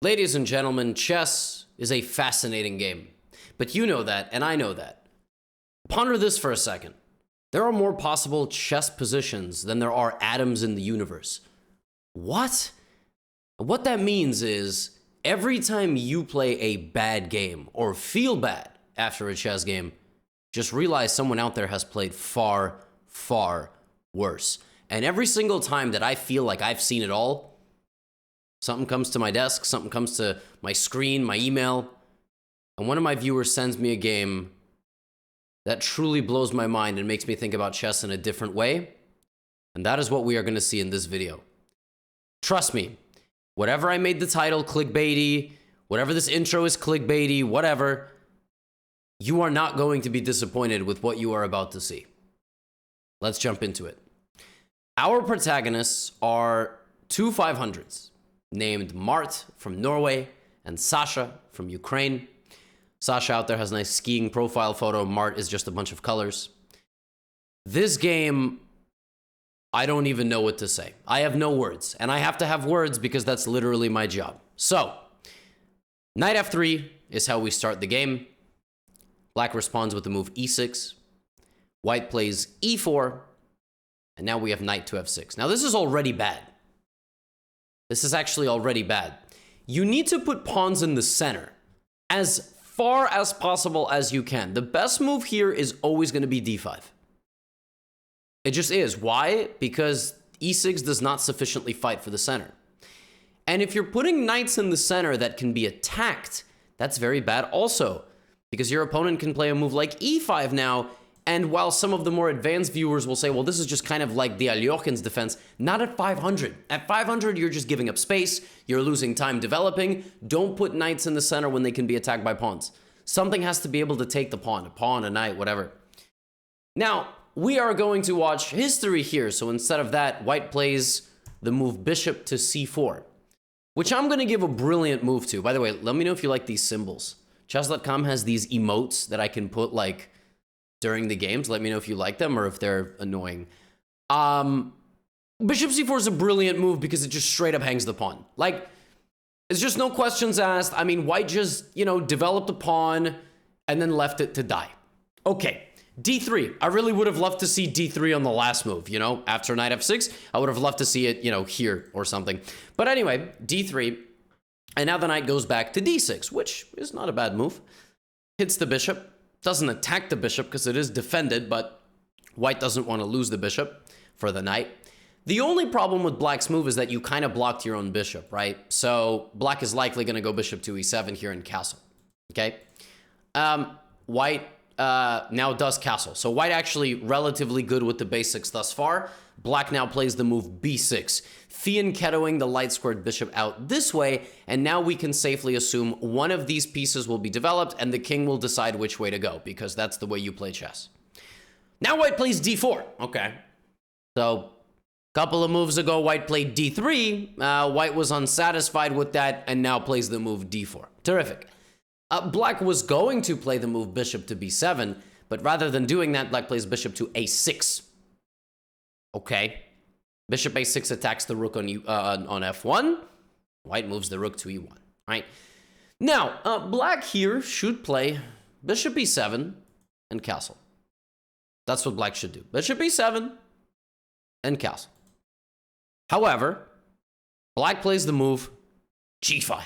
Ladies and gentlemen, chess is a fascinating game. But you know that, and I know that. Ponder this for a second. There are more possible chess positions than there are atoms in the universe. What? What that means is, every time you play a bad game, or feel bad after a chess game, just realize someone out there has played far, far worse. And every single time that I feel like I've seen it all, something comes to my desk, something comes to my screen, my email, and one of my viewers sends me a game that truly blows my mind and makes me think about chess in a different way. And that is what we are going to see in this video. Trust me, whatever I made the title clickbaity, whatever this intro is clickbaity, whatever, you are not going to be disappointed with what you are about to see. Let's jump into it. Our protagonists are two 500s, named Mart from Norway and Sasha from Ukraine. Sasha out there has a nice skiing profile photo. Mart is just a bunch of colors. This game, I don't even know what to say. I have no words, and I have to have words because that's literally my job. So, knight f3 is how we start the game. Black responds with the move e6. White plays e4, and now we have knight to f6. Now, this is already bad. This is actually already bad. You need to put pawns in the center as far as possible as you can. The best move here is always going to be d5. It just is. Why? Because e6 does not sufficiently fight for the center. And if you're putting knights in the center that can be attacked, that's very bad also, because your opponent can play a move like e5 now. And while some of the more advanced viewers will say, well, this is just kind of like the Aljochen's defense, not at 500. At 500, you're just giving up space. You're losing time developing. Don't put knights in the center when they can be attacked by pawns. Something has to be able to take the pawn, a knight, whatever. Now, we are going to watch history here. So instead of that, white plays the move bishop to c4, which I'm going to give a brilliant move to. By the way, let me know if you like these symbols. Chess.com has these emotes that I can put like during the games. Let me know if you like them or if they're annoying. Bishop c4 is a brilliant move because it just straight up hangs the pawn. Like, it's just no questions asked. I mean, white just, developed a pawn and then left it to die. Okay, d3. I really would have loved to see d3 on the last move, after knight f6. I would have loved to see it, here or something. But anyway, d3. And now the knight goes back to d6, which is not a bad move. Hits the bishop. Doesn't attack the bishop because it is defended, but white doesn't want to lose the bishop for the knight. The only problem with black's move is that you kind of blocked your own bishop, right? So black is likely going to go bishop to e7 here in castle, okay? White now does castle. So white actually relatively good with the basics thus far. Black now plays the move b6, fianchettoing the light squared bishop out this way, and now we can safely assume one of these pieces will be developed and the king will decide which way to go, because that's the way you play chess. Now white plays d4. Okay. So a couple of moves ago, white played d3. White was unsatisfied with that and now plays the move d4. Terrific. Black was going to play the move bishop to b7, but rather than doing that, black plays bishop to a6. Okay. Bishop a6 attacks the rook on f1. White moves the rook to e1. Right? Now, black here should play bishop e7 and castle. That's what black should do. Bishop e7 and castle. However, black plays the move g5.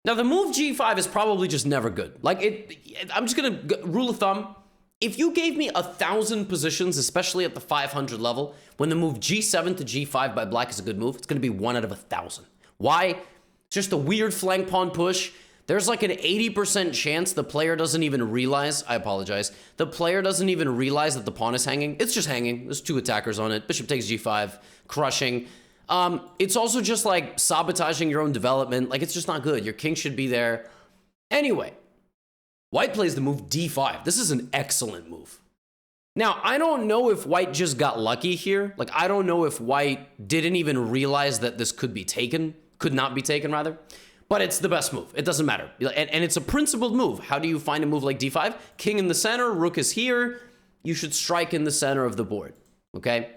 Now, the move g5 is probably just never good. I'm just going to rule of thumb. If you gave me 1,000 positions, especially at the 500 level, when the move g7 to g5 by black is a good move, it's going to be 1 out of 1,000. Why? It's just a weird flank pawn push. There's like an 80% chance the player doesn't even realize, I apologize, the player doesn't even realize that the pawn is hanging. It's just hanging. There's 2 attackers on it. Bishop takes g5, crushing. It's also just like sabotaging your own development. Like, it's just not good. Your king should be there. Anyway. White plays the move d5. This is an excellent move. Now, I don't know if white just got lucky here. Like, I don't know if white didn't even realize that this could not be taken, rather. But it's the best move. It doesn't matter. And it's a principled move. How do you find a move like d5? King in the center, rook is here. You should strike in the center of the board, okay?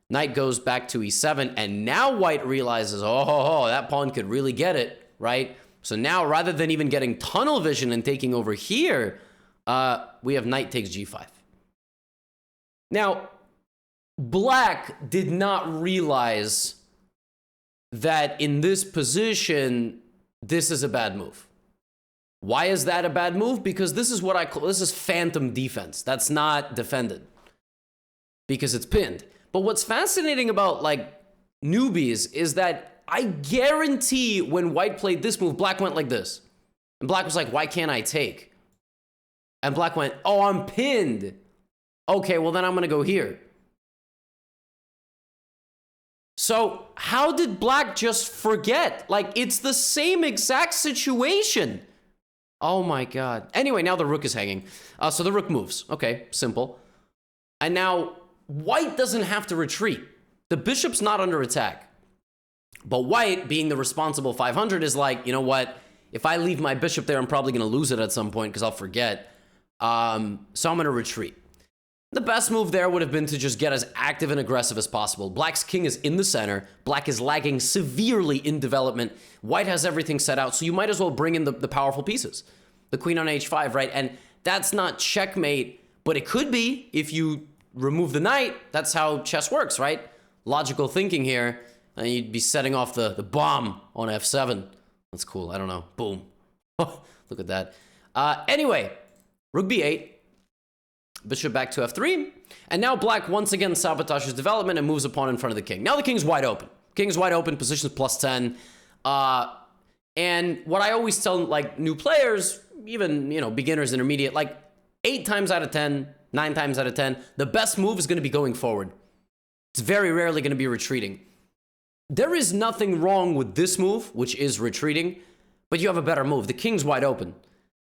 Knight goes back to e7, and now white realizes, oh, that pawn could really get it. right? So now, rather than even getting tunnel vision and taking over here, we have knight takes g5. Now, black did not realize that in this position, this is a bad move. Why is that a bad move? Because this is what I call, this is phantom defense. That's not defended because it's pinned. But what's fascinating about like newbies is that I guarantee when white played this move, black went like this. And black was like, why can't I take? And black went, oh, I'm pinned. Okay, well then I'm gonna go here. So how did black just forget? Like, it's the same exact situation. Oh my God. Anyway, now the rook is hanging. So the rook moves. Okay, simple. And now white doesn't have to retreat. The bishop's not under attack. But white, being the responsible 500, is like, you know what? If I leave my bishop there, I'm probably going to lose it at some point because I'll forget. So I'm going to retreat. The best move there would have been to just get as active and aggressive as possible. Black's king is in the center. Black is lagging severely in development. White has everything set out, so you might as well bring in the powerful pieces. The queen on h5, right? And that's not checkmate, but it could be if you remove the knight. That's how chess works, right? Logical thinking here. And you'd be setting off the bomb on f7. That's cool. I don't know. Boom. Look at that. Anyway, rook b8. Bishop back to f3. And now black once again sabotages development and moves a pawn in front of the king. Now the king's wide open. King's wide open, position's +10. And what I always tell like new players, even, you know, beginners, intermediate, like 8 times out of 10, 9 times out of 10, the best move is going to be going forward. It's very rarely going to be retreating. There is nothing wrong with this move, which is retreating, but you have a better move. The king's wide open.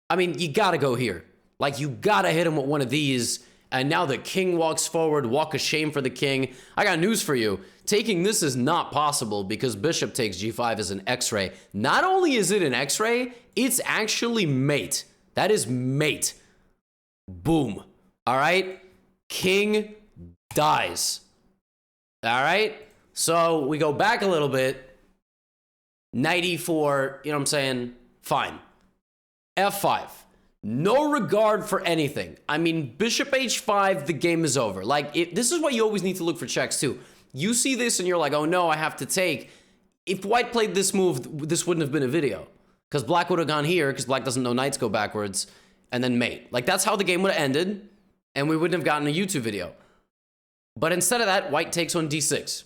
I mean, you got to go here. Like, you gotta hit him with one of these, and now the king walks forward, walk of shame for the king. I got news for you. Taking this is not possible because bishop takes g5 is an x-ray. Not only is it an x-ray, it's actually mate. That is mate. Boom. All right? King dies. All right? So we go back a little bit. Knight e4, you know what I'm saying? Fine. f5. No regard for anything. I mean, bishop h5, the game is over. Like, this is why you always need to look for checks, too. You see this and you're like, oh no, I have to take. If white played this move, this wouldn't have been a video. Because black would have gone here, because black doesn't know knights go backwards, and then mate. Like, that's how the game would have ended, and we wouldn't have gotten a YouTube video. But instead of that, white takes on d6.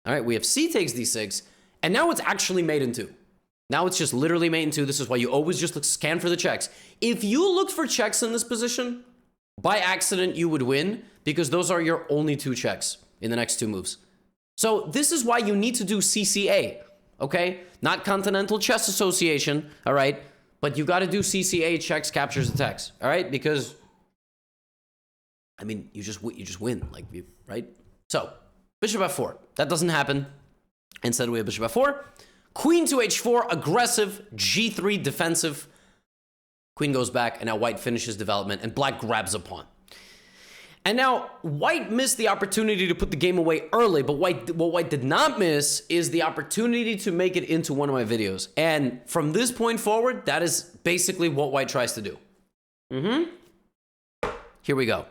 All right, we have c takes d6, and now it's actually mate in 2. Now it's just literally mate in 2. This is why you always just scan for the checks. If you looked for checks in this position, by accident, you would win because those are your only 2 checks in the next 2 moves. So this is why you need to do CCA, okay? Not Continental Chess Association, all right? But you got to do CCA, checks, captures, attacks, all right? Because, I mean, you just win, like, right? So, bishop f4. That doesn't happen. Instead, we have bishop f4. Queen to h4, aggressive, g3, defensive. Queen goes back, and now white finishes development, and black grabs a pawn. And now, white missed the opportunity to put the game away early, but what white did not miss is the opportunity to make it into one of my videos. And from this point forward, that is basically what white tries to do. Here we go.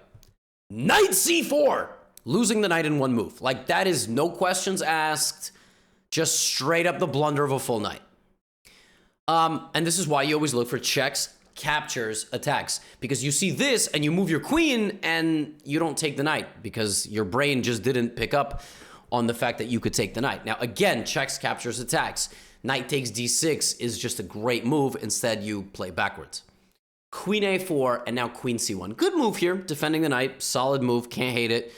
Knight c4! Losing the knight in 1 move. Like, that is no questions asked. Just straight up the blunder of a full knight. And this is why you always look for checks, captures, attacks. Because you see this and you move your queen and you don't take the knight because your brain just didn't pick up on the fact that you could take the knight. Now, again, checks, captures, attacks. Knight takes d6 is just a great move. Instead, you play backwards. Queen a4 and now queen c1. Good move here, defending the knight. Solid move, can't hate it.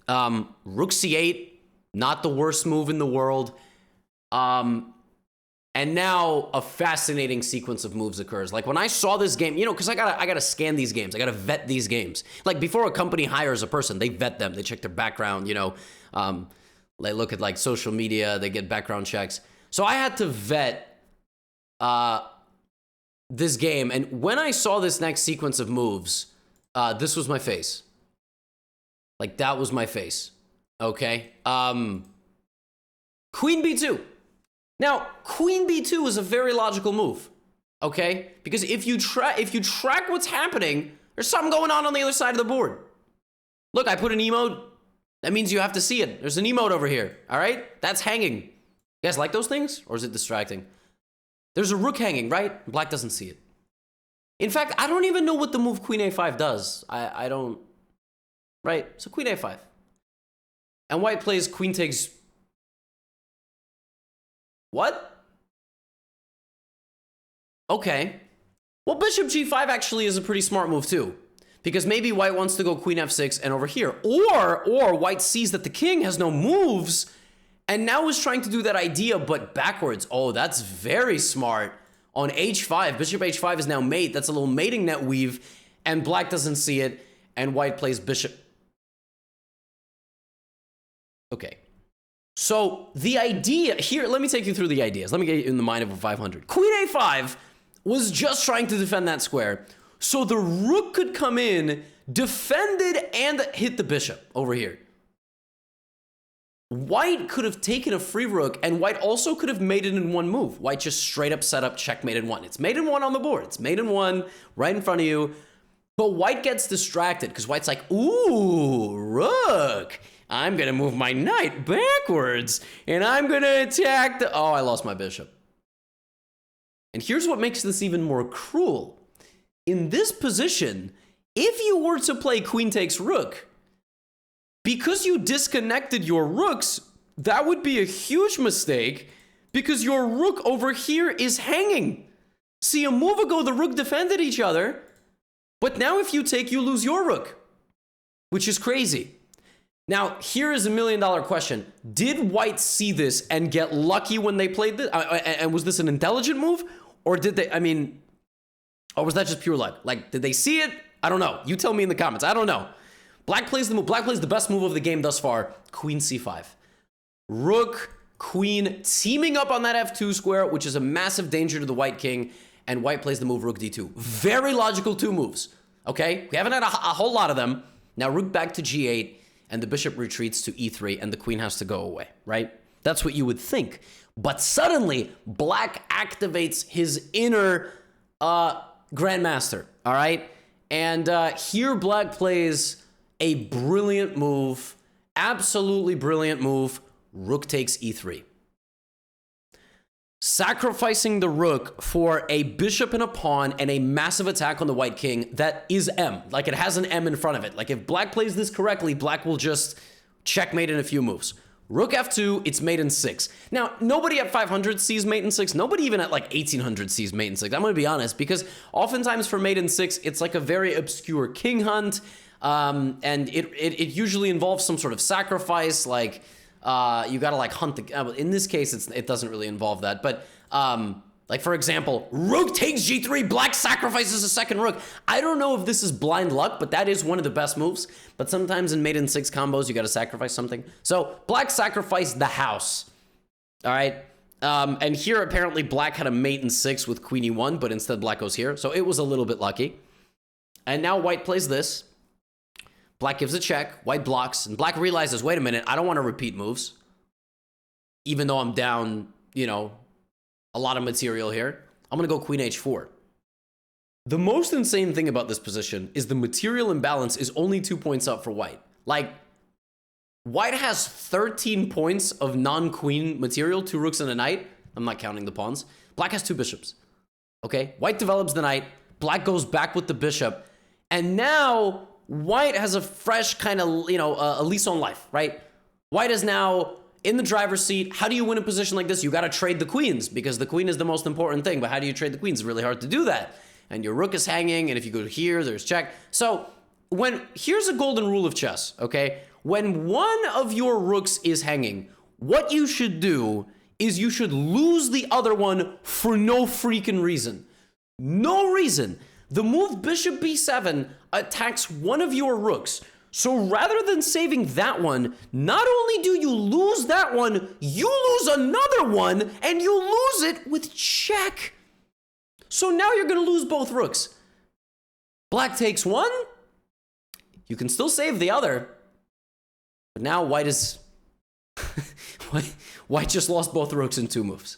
Rook c8, not the worst move in the world. And now a fascinating sequence of moves occurs. Like when I saw this game, you know, because I gotta scan these games. I gotta vet these games. Like before a company hires a person, they vet them. They check their background, you know. They look at like social media. They get background checks. So I had to vet this game. And when I saw this next sequence of moves, this was my face. Like that was my face. Okay. Queen b2. Now, queen b2 is a very logical move, okay? Because if you track what's happening, there's something going on the other side of the board. Look, I put an emote. That means you have to see it. There's an emote over here, all right? That's hanging. You guys like those things, or is it distracting? There's a rook hanging, right? Black doesn't see it. In fact, I don't even know what the move queen a5 does. I don't, right? So queen a5. And white plays queen takes... What? Okay. Well, bishop g5 actually is a pretty smart move too. Because maybe white wants to go queen f6 and over here. Or white sees that the king has no moves and now is trying to do that idea but backwards. Oh, that's very smart. On h5, bishop h5 is now mate. That's a little mating net weave, and black doesn't see it, and white plays bishop. Okay. So the idea here, let me take you through the ideas. Let me get you in the mind of a 500. Queen a5 was just trying to defend that square, so the rook could come in, defend it, and hit the bishop over here. White could have taken a free rook, and white also could have made it in one move. White just straight up set up checkmate in one. It's made in one on the board. It's made in one right in front of you. But white gets distracted because white's like, ooh, rook. I'm going to move my knight backwards, and I'm going to attack the... Oh, I lost my bishop. And here's what makes this even more cruel. In this position, if you were to play queen takes rook, because you disconnected your rooks, that would be a huge mistake because your rook over here is hanging. See, a move ago, the rook defended each other, but now if you take, you lose your rook, which is crazy. Now, here is $1 million question. Did white see this and get lucky when they played this? And was this an intelligent move? Or did they, or was that just pure luck? Like, did they see it? I don't know. You tell me in the comments. I don't know. Black plays the move. Black plays the best move of the game thus far. Queen c5. Rook, queen, teaming up on that f2 square, which is a massive danger to the white king. And white plays the move rook d2. Very logical two moves. Okay? We haven't had a whole lot of them. Now rook back to g8, and the bishop retreats to e3, and the queen has to go away, right? That's what you would think. But suddenly, black activates his inner grandmaster, all right? And here black plays a brilliant move, absolutely brilliant move. Rook takes e3. Sacrificing the rook for a bishop and a pawn and a massive attack on the white king that is M. Like, it has an M in front of it. Like, if black plays this correctly, black will just checkmate in a few moves. Rook f2, it's mate in 6. Now, nobody at 500 sees mate in 6. Nobody even at like 1800 sees mate in 6. I'm going to be honest, because oftentimes for mate in 6, it's like a very obscure king hunt. And it usually involves some sort of sacrifice, like you gotta like hunt the... in this case, it doesn't really involve that, but like for example, rook takes g3, black sacrifices a second rook. I don't know if this is blind luck, but that is one of the best moves. But sometimes in mate in 6 combos, you gotta sacrifice something. So black sacrificed the house, all right? And here apparently black had a mate in 6 with queen e1, but instead black goes here, so it was a little bit lucky. And now white plays this. Black gives a check, white blocks, and black realizes, wait a minute, I don't want to repeat moves. Even though I'm down, you know, a lot of material here. I'm going to go queen h4. The most insane thing about this position is the material imbalance is only 2 points up for white. Like, white has 13 points of non-queen material, 2 rooks and a knight. I'm not counting the pawns. Black has 2 bishops. Okay, white develops the knight, black goes back with the bishop, and now white has a fresh kind of, you know, a lease on life, right? White is now in the driver's seat. How do you win a position like this? You got to trade the queens because the queen is the most important thing. But how do you trade the queens? It's really hard to do that. And your rook is hanging. And if you go here, there's check. So here's a golden rule of chess, okay? When one of your rooks is hanging, what you should do is you should lose the other one for no freaking reason. No reason. The move bishop b7 attacks one of your rooks. So rather than saving that one, not only do you lose that one, you lose another one, and you lose it with check. So now you're going to lose both rooks. Black takes one. You can still save the other. But now white is... white just lost both rooks in 2 moves.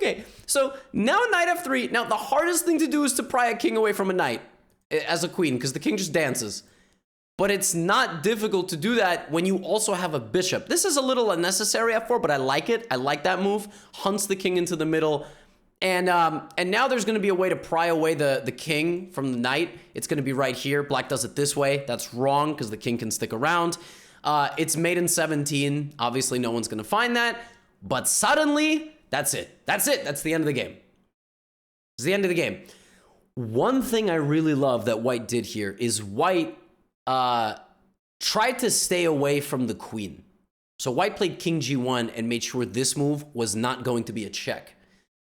Okay, so now knight f3. Now, the hardest thing to do is to pry a king away from a knight as a queen, because the king just dances. But it's not difficult to do that when you also have a bishop. This is a little unnecessary f4, but I like it. I like that move. Hunts the king into the middle. And now there's going to be a way to pry away the king from the knight. It's going to be right here. Black does it this way. That's wrong because the king can stick around. It's mate in 17. Obviously, no one's going to find that. But suddenly, that's it. That's it. That's the end of the game. It's the end of the game. One thing I really love that white did here is white tried to stay away from the queen. So white played king g1 and made sure this move was not going to be a check.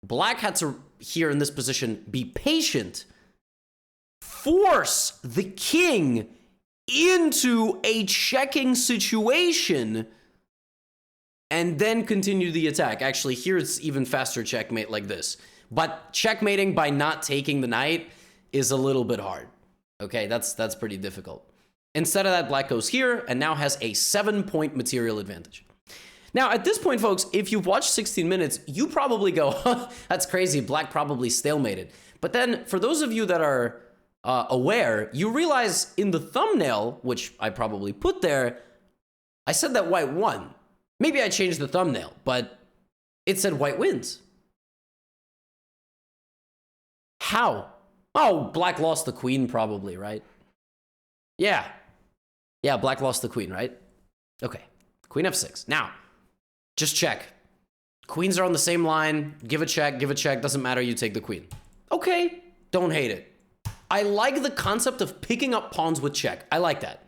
Black had to, here in this position, be patient, force the king into a checking situation, and then continue the attack. Actually, here it's even faster checkmate like this. But checkmating by not taking the knight is a little bit hard. Okay, that's pretty difficult. Instead of that, black goes here and now has a 7-point material advantage. Now, at this point, folks, if you've watched 16 minutes, you probably go, huh, that's crazy, black probably stalemated. But then, for those of you that are aware, you realize in the thumbnail, which I probably put there, I said that white won. Maybe I changed the thumbnail, but it said white wins. How? Oh, black lost the queen probably, right? Yeah. Yeah, black lost the queen, right? Okay, queen f6. Now, just check. Queens are on the same line. Give a check, doesn't matter, you take the queen. Okay, don't hate it. I like the concept of picking up pawns with check. I like that.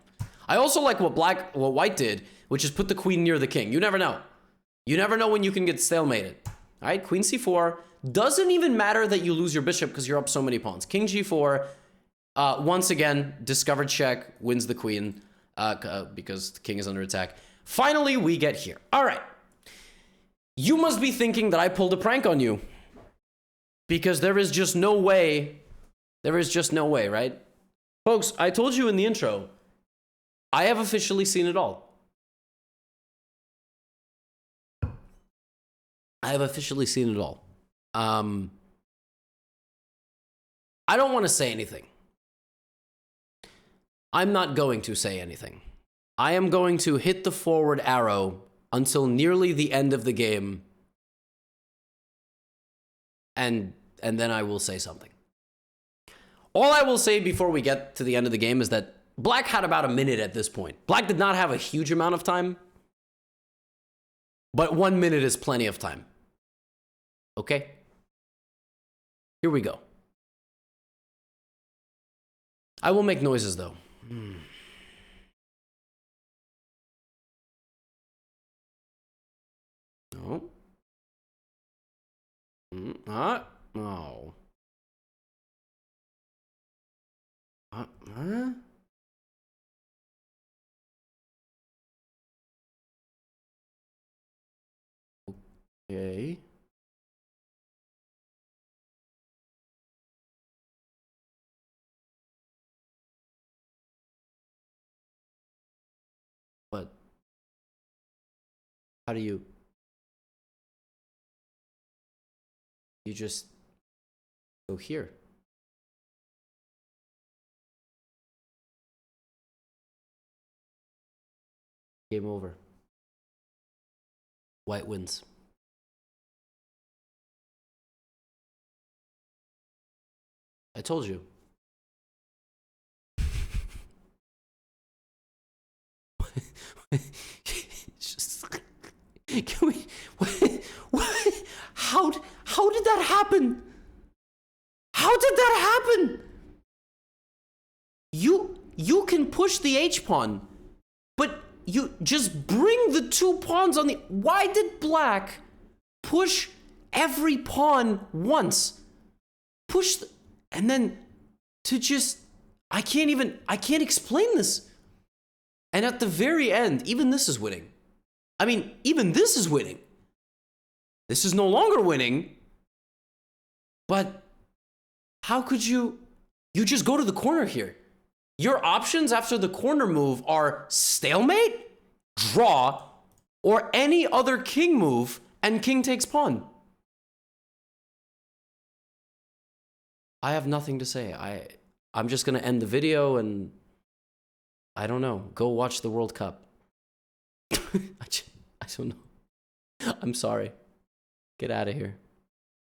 I also like what white did, which is put the queen near the king. You never know. You never know when you can get stalemated. All right, queen c4. Doesn't even matter that you lose your bishop because you're up so many pawns. King g4. Once again, discovered check, wins the queen because the king is under attack. Finally, we get here. All right. You must be thinking that I pulled a prank on you because there is just no way. There is just no way, right? Folks, I told you in the intro, I have officially seen it all. I have officially seen it all. I don't want to say anything. I'm not going to say anything. I am going to hit the forward arrow until nearly the end of the game, and then I will say something. All I will say before we get to the end of the game is that black had about a minute at this point. Black did not have a huge amount of time, but 1 minute is plenty of time. Okay? Here we go. I will make noises, though. No. No. Okay. What? How do you just go here? Game over. White wins. I told you. Can we? What? How did that happen? How did that happen? You can push the H pawn, but you just bring the 2 pawns on the. Why did black push every pawn once? And then to just. I can't explain this. And at the very end, even this is winning. I mean, even this is winning. This is no longer winning. But how could you just go to the corner here? Your options after the corner move are stalemate, draw, or any other king move, and king takes pawn. I have nothing to say. I'm just gonna end the video and I don't know. Go watch the World Cup. I don't know. I'm sorry. Get out of here.